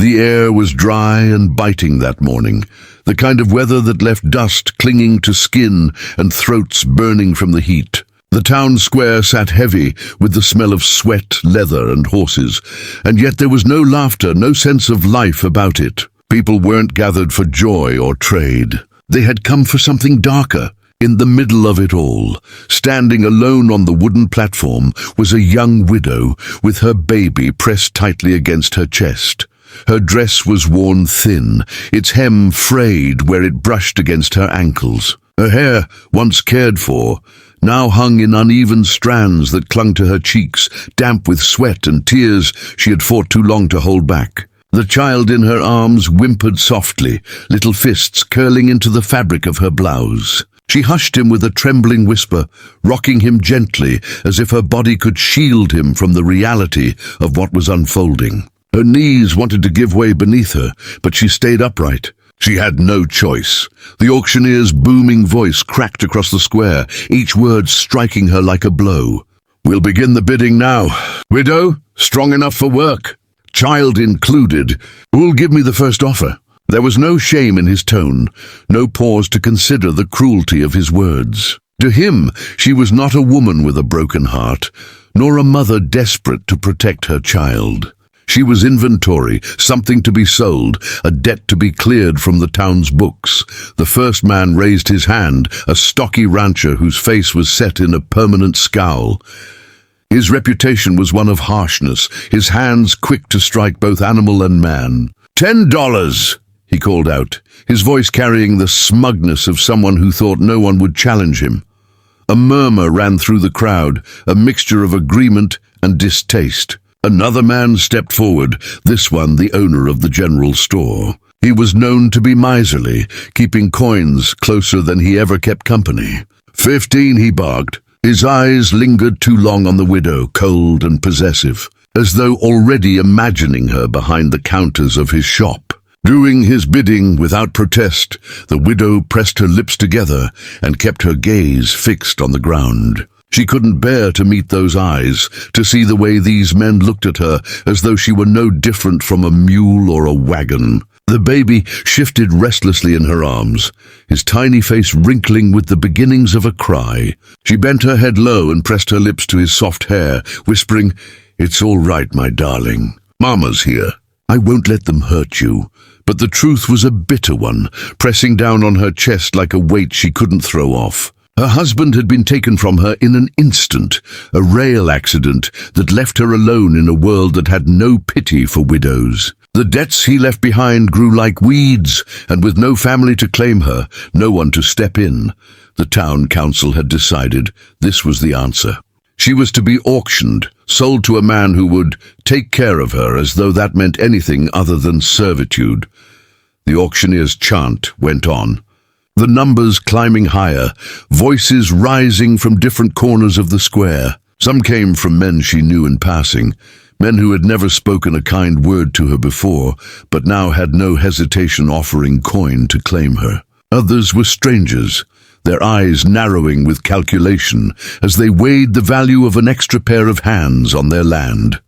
The air was dry and biting that morning, the kind of weather that left dust clinging to skin and throats burning from the heat. The town square sat heavy with the smell of sweat, leather, and horses, and yet there was no laughter, no sense of life about it. People weren't gathered for joy or trade. They had come for something darker. In the middle of it all, standing alone on the wooden platform, was a young widow with her baby pressed tightly against her chest. Her dress was worn thin, its hem frayed where it brushed against her ankles. Her hair, once cared for, now hung in uneven strands that clung to her cheeks, damp with sweat and tears she had fought too long to hold back. The child in her arms whimpered softly, little fists curling into the fabric of her blouse. She hushed him with a trembling whisper, rocking him gently as if her body could shield him from the reality of what was unfolding. Her knees wanted to give way beneath her, but she stayed upright. She had no choice. The auctioneer's booming voice cracked across the square, each word striking her like a blow. "We'll begin the bidding now. Widow, strong enough for work? Child included. Who'll give me the first offer?" There was no shame in his tone, no pause to consider the cruelty of his words. To him, she was not a woman with a broken heart, nor a mother desperate to protect her child. She was inventory, something to be sold, a debt to be cleared from the town's books. The first man raised his hand, a stocky rancher whose face was set in a permanent scowl. His reputation was one of harshness, his hands quick to strike both animal and man. $10! He called out, his voice carrying the smugness of someone who thought no one would challenge him. A murmur ran through the crowd, a mixture of agreement and distaste. Another man stepped forward, this one the owner of the general store. He was known to be miserly, keeping coins closer than he ever kept company. 15, he barked. His eyes lingered too long on the widow, cold and possessive, as though already imagining her behind the counters of his shop. Doing his bidding without protest, the widow pressed her lips together and kept her gaze fixed on the ground. She couldn't bear to meet those eyes, to see the way these men looked at her as though she were no different from a mule or a wagon. The baby shifted restlessly in her arms, his tiny face wrinkling with the beginnings of a cry. She bent her head low and pressed her lips to his soft hair, whispering, "It's all right, my darling. Mama's here. I won't let them hurt you." But the truth was a bitter one, pressing down on her chest like a weight she couldn't throw off. Her husband had been taken from her in an instant, a rail accident that left her alone in a world that had no pity for widows. The debts he left behind grew like weeds, and with no family to claim her, no one to step in, the town council had decided this was the answer. She was to be auctioned, sold to a man who would take care of her as though that meant anything other than servitude. The auctioneer's chant went on, the numbers climbing higher, voices rising from different corners of the square. Some came from men she knew in passing, men who had never spoken a kind word to her before, but now had no hesitation offering coin to claim her. Others were strangers, their eyes narrowing with calculation as they weighed the value of an extra pair of hands on their land.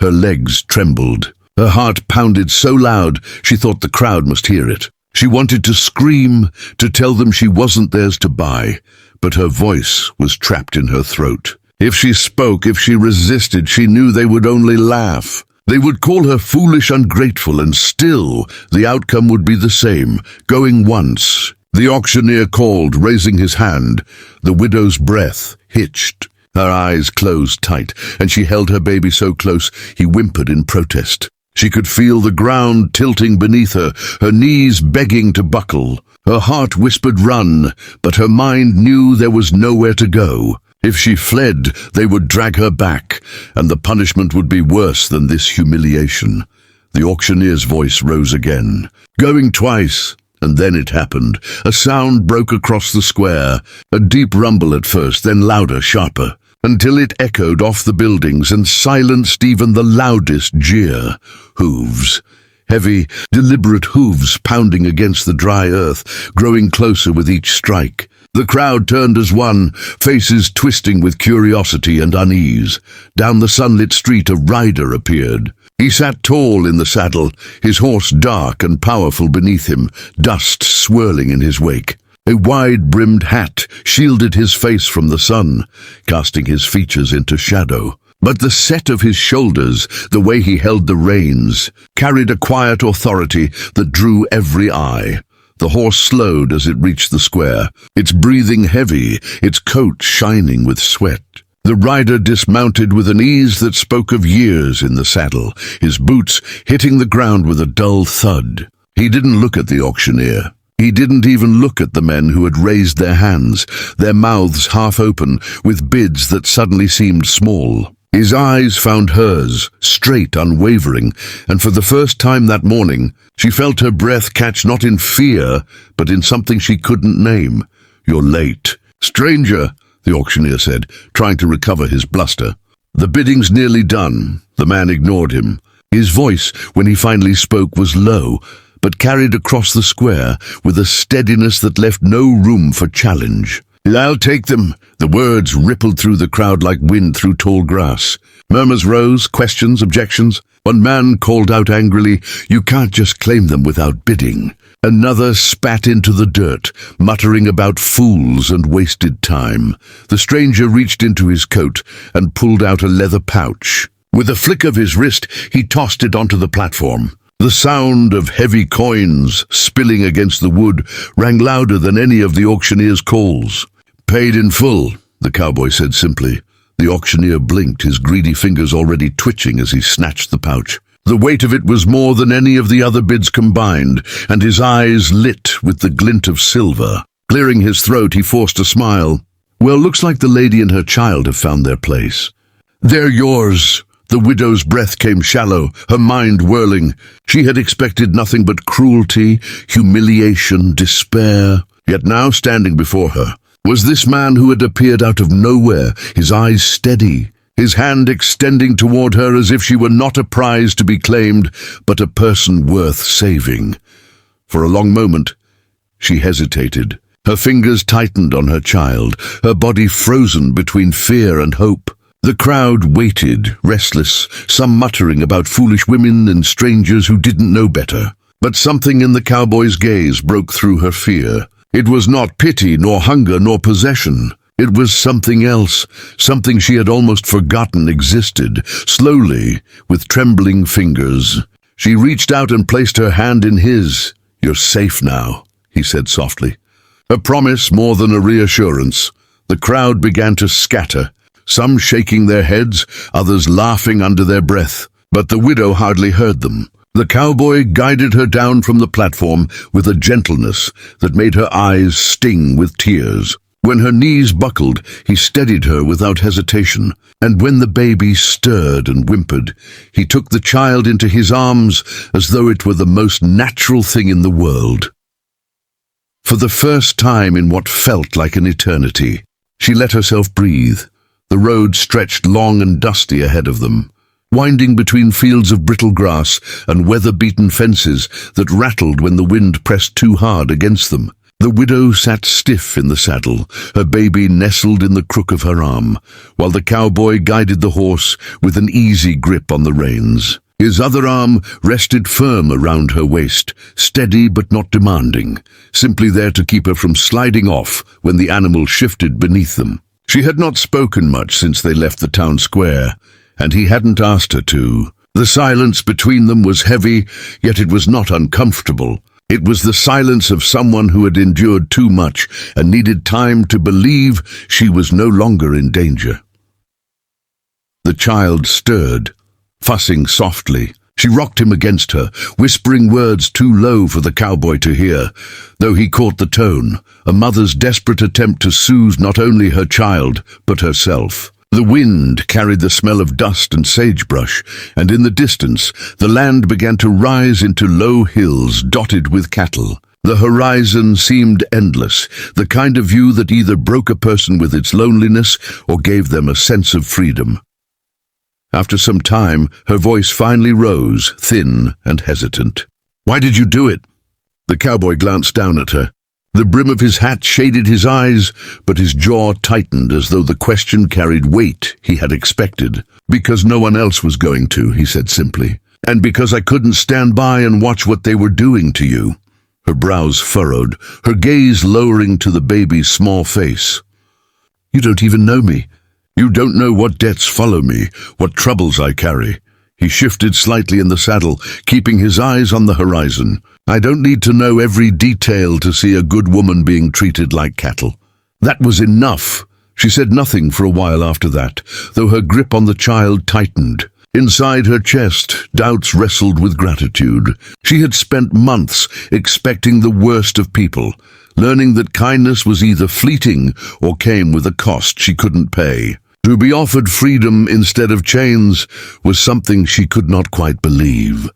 Her legs trembled. Her heart pounded so loud she thought the crowd must hear it. She wanted to scream, to tell them she wasn't theirs to buy, but her voice was trapped in her throat. If she spoke, if she resisted, she knew they would only laugh. They would call her foolish, ungrateful, and still the outcome would be the same, going once. The auctioneer called, raising his hand. The widow's breath hitched. Her eyes closed tight, and she held her baby so close he whimpered in protest. She could feel the ground tilting beneath her, her knees begging to buckle. Her heart whispered run, but her mind knew there was nowhere to go. If she fled, they would drag her back, and the punishment would be worse than this humiliation. The auctioneer's voice rose again, going twice. And then it happened. A sound broke across the square, a deep rumble at first, then louder, sharper, until it echoed off the buildings and silenced even the loudest jeer. Hooves. Heavy, deliberate hooves pounding against the dry earth, growing closer with each strike. The crowd turned as one, faces twisting with curiosity and unease. Down the sunlit street a rider appeared. He sat tall in the saddle, his horse dark and powerful beneath him, dust swirling in his wake. A wide-brimmed hat shielded his face from the sun, casting his features into shadow. But the set of his shoulders, the way he held the reins, carried a quiet authority that drew every eye. The horse slowed as it reached the square, its breathing heavy, its coat shining with sweat. The rider dismounted with an ease that spoke of years in the saddle, his boots hitting the ground with a dull thud. He didn't look at the auctioneer. He didn't even look at the men who had raised their hands, their mouths half open, with bids that suddenly seemed small. His eyes found hers, straight, unwavering, and for the first time that morning, she felt her breath catch not in fear, but in something she couldn't name. "You're late." "Stranger," the auctioneer said, trying to recover his bluster. "The bidding's nearly done." The man ignored him. His voice, when he finally spoke, was low, but carried across the square with a steadiness that left no room for challenge. "I'll take them." The words rippled through the crowd like wind through tall grass. Murmurs rose, questions, objections. One man called out angrily, "You can't just claim them without bidding." Another spat into the dirt, muttering about fools and wasted time. The stranger reached into his coat and pulled out a leather pouch. With a flick of his wrist, he tossed it onto the platform. The sound of heavy coins spilling against the wood rang louder than any of the auctioneer's calls. "Paid in full," the cowboy said simply. The auctioneer blinked, his greedy fingers already twitching as he snatched the pouch. The weight of it was more than any of the other bids combined, and his eyes lit with the glint of silver. Clearing his throat, he forced a smile. "Well, looks like the lady and her child have found their place." "They're yours." The widow's breath came shallow, her mind whirling. She had expected nothing but cruelty, humiliation, despair. Yet now, standing before her, was this man who had appeared out of nowhere, his eyes steady, his hand extending toward her as if she were not a prize to be claimed, but a person worth saving. For a long moment, she hesitated. Her fingers tightened on her child, her body frozen between fear and hope. The crowd waited, restless, some muttering about foolish women and strangers who didn't know better. But something in the cowboy's gaze broke through her fear. It was not pity, nor hunger, nor possession. It was something else, something she had almost forgotten existed. Slowly, with trembling fingers, she reached out and placed her hand in his. "You're safe now," he said softly. A promise more than a reassurance. The crowd began to scatter, some shaking their heads, others laughing under their breath. But the widow hardly heard them. The cowboy guided her down from the platform with a gentleness that made her eyes sting with tears. When her knees buckled, he steadied her without hesitation, and when the baby stirred and whimpered, he took the child into his arms as though it were the most natural thing in the world. For the first time in what felt like an eternity, she let herself breathe. The road stretched long and dusty ahead of them, winding between fields of brittle grass and weather-beaten fences that rattled when the wind pressed too hard against them. The widow sat stiff in the saddle, her baby nestled in the crook of her arm, while the cowboy guided the horse with an easy grip on the reins. His other arm rested firm around her waist, steady but not demanding, simply there to keep her from sliding off when the animal shifted beneath them. She had not spoken much since they left the town square, and he hadn't asked her to. The silence between them was heavy, yet it was not uncomfortable. It was the silence of someone who had endured too much and needed time to believe she was no longer in danger. The child stirred, fussing softly. She rocked him against her, whispering words too low for the cowboy to hear, though he caught the tone, a mother's desperate attempt to soothe not only her child, but herself. The wind carried the smell of dust and sagebrush, and in the distance, the land began to rise into low hills dotted with cattle. The horizon seemed endless, the kind of view that either broke a person with its loneliness or gave them a sense of freedom. After some time, her voice finally rose, thin and hesitant. "Why did you do it?" The cowboy glanced down at her. The brim of his hat shaded his eyes, but his jaw tightened as though the question carried weight he had expected. "Because no one else was going to," he said simply. "And because I couldn't stand by and watch what they were doing to you." Her brows furrowed, her gaze lowering to the baby's small face. "You don't even know me. You don't know what debts follow me, what troubles I carry." He shifted slightly in the saddle, keeping his eyes on the horizon. "I don't need to know every detail to see a good woman being treated like cattle." That was enough. She said nothing for a while after that, though her grip on the child tightened. Inside her chest, doubts wrestled with gratitude. She had spent months expecting the worst of people, learning that kindness was either fleeting or came with a cost she couldn't pay. To be offered freedom instead of chains was something she could not quite believe.